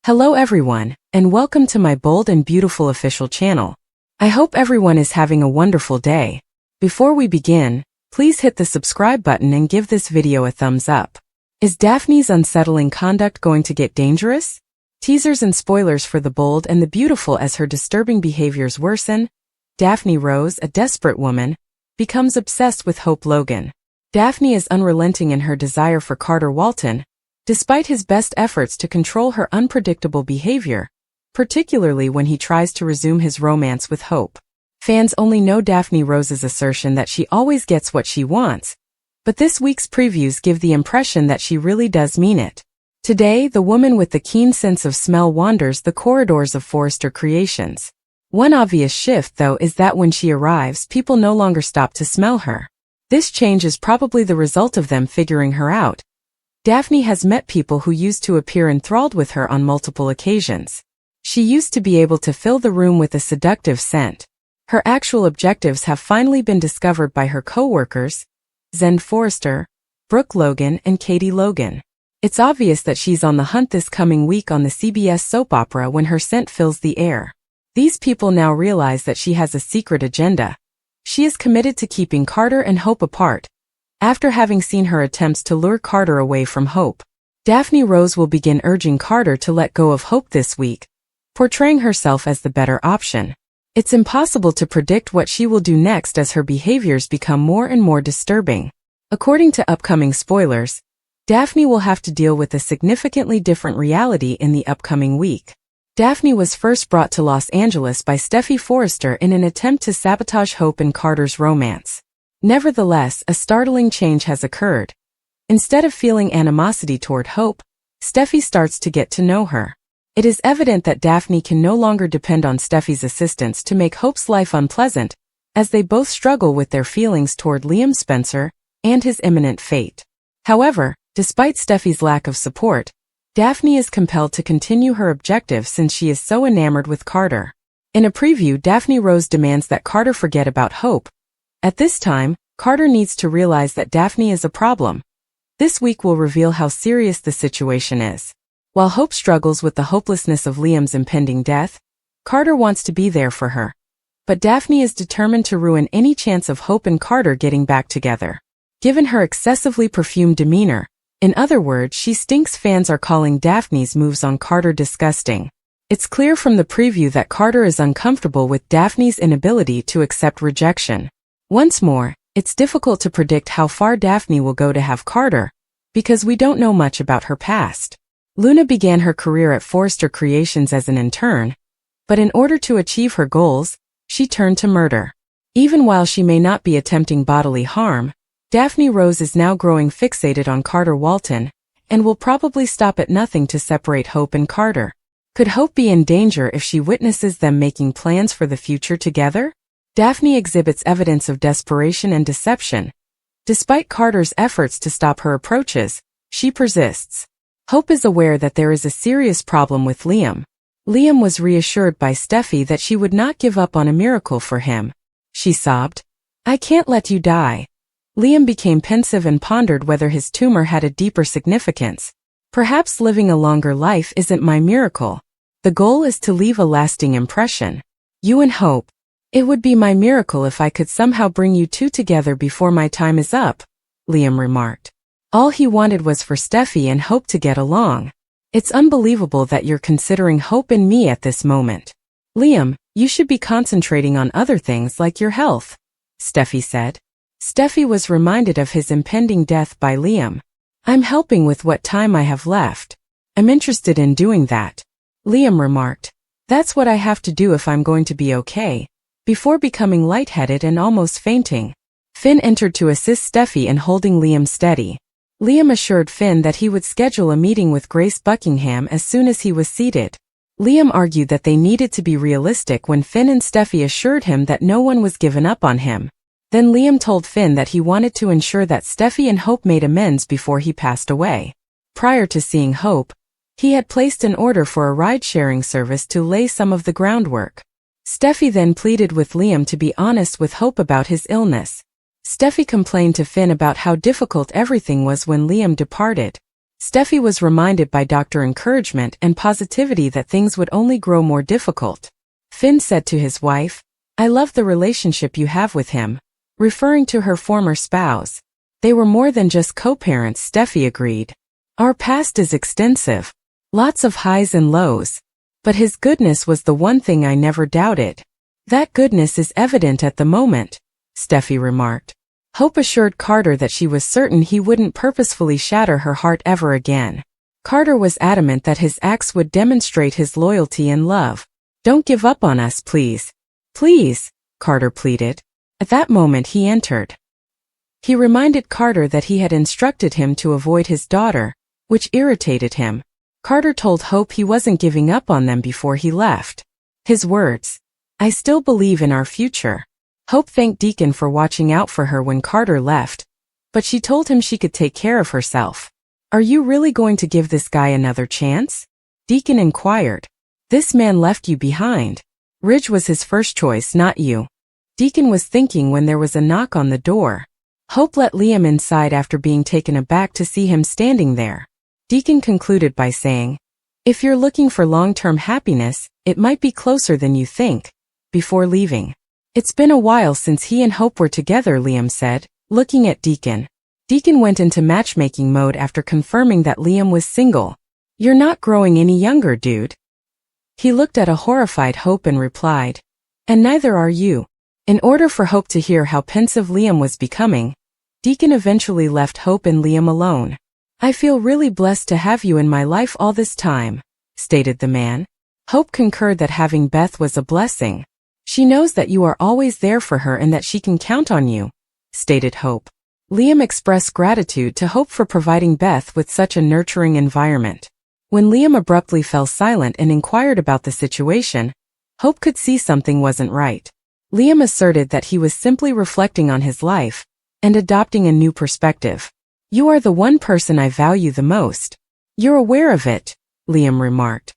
Hello everyone, and welcome to my bold and beautiful official channel. I hope everyone is having a wonderful day. Before we begin, please hit the subscribe button and give this video a thumbs up. Is Daphne's unsettling conduct going to get dangerous? Teasers and spoilers for the bold and the beautiful as her disturbing behaviors worsen. Daphne Rose, a desperate woman, becomes obsessed with Hope Logan. Daphne is unrelenting in her desire for Carter Walton, despite his best efforts to control her unpredictable behavior, particularly when he tries to resume his romance with Hope. Fans only know Daphne Rose's assertion that she always gets what she wants, but this week's previews give the impression that she really does mean it. Today, the woman with the keen sense of smell wanders the corridors of Forrester Creations. One obvious shift, though, is that when she arrives, people no longer stop to smell her. This change is probably the result of them figuring her out. Daphne has met people who used to appear enthralled with her on multiple occasions. She used to be able to fill the room with a seductive scent. Her actual objectives have finally been discovered by her co-workers, Zen Forrester, Brooke Logan, and Katie Logan. It's obvious that she's on the hunt this coming week on the CBS soap opera when her scent fills the air. These people now realize that she has a secret agenda. She is committed to keeping Carter and Hope apart. After having seen her attempts to lure Carter away from Hope, Daphne Rose will begin urging Carter to let go of Hope this week, portraying herself as the better option. It's impossible to predict what she will do next as her behaviors become more and more disturbing. According to upcoming spoilers, Daphne will have to deal with a significantly different reality in the upcoming week. Daphne was first brought to Los Angeles by Stephy Forrester in an attempt to sabotage Hope and Carter's romance. Nevertheless, a startling change has occurred. Instead of feeling animosity toward Hope, Stephy starts to get to know her. It is evident that Daphne can no longer depend on Stephy's assistance to make Hope's life unpleasant, as they both struggle with their feelings toward Liam Spencer and his imminent fate. However, despite Stephy's lack of support, Daphne is compelled to continue her objective since she is so enamored with Carter. In a preview, Daphne Rose demands that Carter forget about Hope. At this time, Carter needs to realize that Daphne is a problem. This week will reveal how serious the situation is. While Hope struggles with the hopelessness of Liam's impending death, Carter wants to be there for her. But Daphne is determined to ruin any chance of Hope and Carter getting back together. Given her excessively perfumed demeanor, in other words, she stinks, fans are calling Daphne's moves on Carter disgusting. It's clear from the preview that Carter is uncomfortable with Daphne's inability to accept rejection. Once more, it's difficult to predict how far Daphne will go to have Carter, because we don't know much about her past. Luna began her career at Forrester Creations as an intern, but in order to achieve her goals, she turned to murder. Even while she may not be attempting bodily harm, Daphne Rose is now growing fixated on Carter Walton, and will probably stop at nothing to separate Hope and Carter. Could Hope be in danger if she witnesses them making plans for the future together? Daphne exhibits evidence of desperation and deception. Despite Carter's efforts to stop her approaches, she persists. Hope is aware that there is a serious problem with Liam. Liam was reassured by Stephy that she would not give up on a miracle for him. She sobbed, "I can't let you die." Liam became pensive and pondered whether his tumor had a deeper significance. Perhaps living a longer life isn't my miracle. The goal is to leave a lasting impression. You and Hope. It would be my miracle if I could somehow bring you two together before my time is up, Liam remarked. All he wanted was for Stephy and Hope to get along. It's unbelievable that you're considering Hope and me at this moment. Liam, you should be concentrating on other things like your health, Stephy said. Stephy was reminded of his impending death by Liam. I'm helping with what time I have left. I'm interested in doing that, Liam remarked. That's what I have to do if I'm going to be okay. Before becoming lightheaded and almost fainting, Finn entered to assist Stephy in holding Liam steady. Liam assured Finn that he would schedule a meeting with Grace Buckingham as soon as he was seated. Liam argued that they needed to be realistic when Finn and Stephy assured him that no one was given up on him. Then Liam told Finn that he wanted to ensure that Stephy and Hope made amends before he passed away. Prior to seeing Hope, he had placed an order for a ride-sharing service to lay some of the groundwork. Stephy then pleaded with Liam to be honest with Hope about his illness. Stephy complained to Finn about how difficult everything was when Liam departed. Steffi was reminded by Dr. encouragement and positivity that things would only grow more difficult. Finn said to his wife, "I love the relationship you have with him," referring to her former spouse. They were more than just co-parents, Steffi agreed. "Our past is extensive. Lots of highs and lows. But his goodness was the one thing I never doubted." "That goodness is evident at the moment," Steffi remarked. Hope assured Carter that she was certain he wouldn't purposefully shatter her heart ever again. Carter was adamant that his acts would demonstrate his loyalty and love. "Don't give up on us, please." "Please," Carter pleaded. At that moment he entered. He reminded Carter that he had instructed him to avoid his daughter, which irritated him. Carter told Hope he wasn't giving up on them before he left. His words, "I still believe in our future." Hope thanked Deacon for watching out for her when Carter left, but she told him she could take care of herself. "Are you really going to give this guy another chance?" Deacon inquired. "This man left you behind. Ridge was his first choice, not you." Deacon was thinking when there was a knock on the door. Hope let Liam inside after being taken aback to see him standing there. Deacon concluded by saying, "If you're looking for long-term happiness, it might be closer than you think," before leaving. "It's been a while since he and Hope were together," Liam said, looking at Deacon. Deacon went into matchmaking mode after confirming that Liam was single. "You're not growing any younger, dude." He looked at a horrified Hope and replied, "And neither are you." In order for Hope to hear how pensive Liam was becoming, Deacon eventually left Hope and Liam alone. "I feel really blessed to have you in my life all this time," stated the man. Hope concurred that having Beth was a blessing. "She knows that you are always there for her and that she can count on you," stated Hope. Liam expressed gratitude to Hope for providing Beth with such a nurturing environment. When Liam abruptly fell silent and inquired about the situation, Hope could see something wasn't right. Liam asserted that he was simply reflecting on his life and adopting a new perspective. "You are the one person I value the most. You're aware of it," Liam remarked.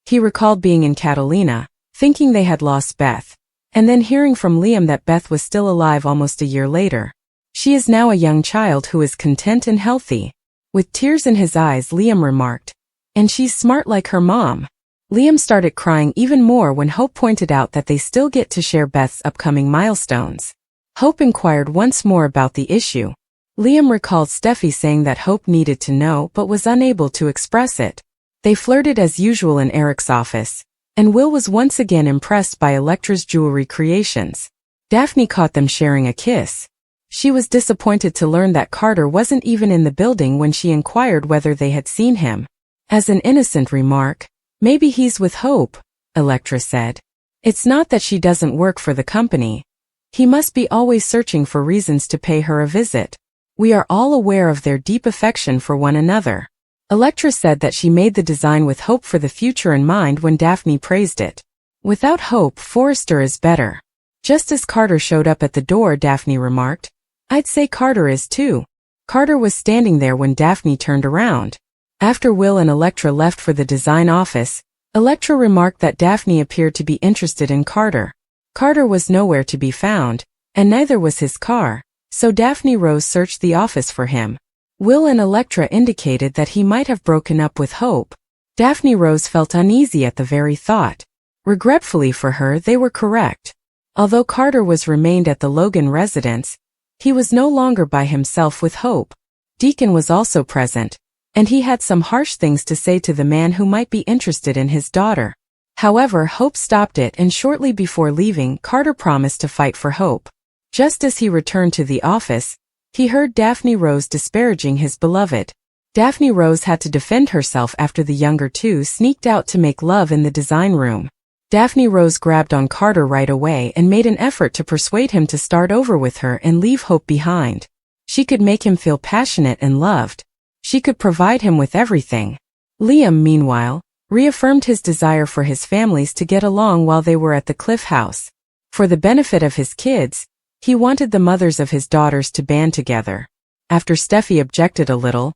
He recalled being in Catalina, thinking they had lost Beth, and then hearing from Liam that Beth was still alive almost a year later. "She is now a young child who is content and healthy." With tears in his eyes, Liam remarked, "And she's smart like her mom." Liam started crying even more when Hope pointed out that they still get to share Beth's upcoming milestones. Hope inquired once more about the issue. Liam recalled Steffi saying that Hope needed to know but was unable to express it. They flirted as usual in Eric's office, and Will was once again impressed by Electra's jewelry creations. Daphne caught them sharing a kiss. She was disappointed to learn that Carter wasn't even in the building when she inquired whether they had seen him. As an innocent remark, "Maybe he's with Hope," Electra said. "It's not that she doesn't work for the company. He must be always searching for reasons to pay her a visit. We are all aware of their deep affection for one another." Electra said that she made the design with Hope for the future in mind when Daphne praised it. "Without Hope, Forrester is better." Just as Carter showed up at the door, Daphne remarked, "I'd say Carter is too." Carter was standing there when Daphne turned around. After Will and Electra left for the design office, Electra remarked that Daphne appeared to be interested in Carter. Carter was nowhere to be found, and neither was his car, so Daphne Rose searched the office for him. Will and Electra indicated that he might have broken up with Hope. Daphne Rose felt uneasy at the very thought. Regretfully for her, they were correct. Although Carter remained at the Logan residence, he was no longer by himself with Hope. Deacon was also present, and he had some harsh things to say to the man who might be interested in his daughter. However, Hope stopped it, and shortly before leaving, Carter promised to fight for Hope. Just as he returned to the office, he heard Daphne Rose disparaging his beloved. Daphne Rose had to defend herself after the younger two sneaked out to make love in the design room. Daphne Rose grabbed on Carter right away and made an effort to persuade him to start over with her and leave Hope behind. She could make him feel passionate and loved. She could provide him with everything. Liam, meanwhile, reaffirmed his desire for his families to get along while they were at the Cliff House. For the benefit of his kids, he wanted the mothers of his daughters to band together. After Steffi objected a little,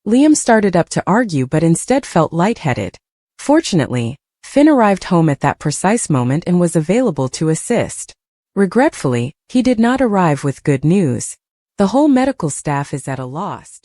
Liam started up to argue but instead felt lightheaded. Fortunately, Finn arrived home at that precise moment and was available to assist. Regretfully, he did not arrive with good news. The whole medical staff is at a loss.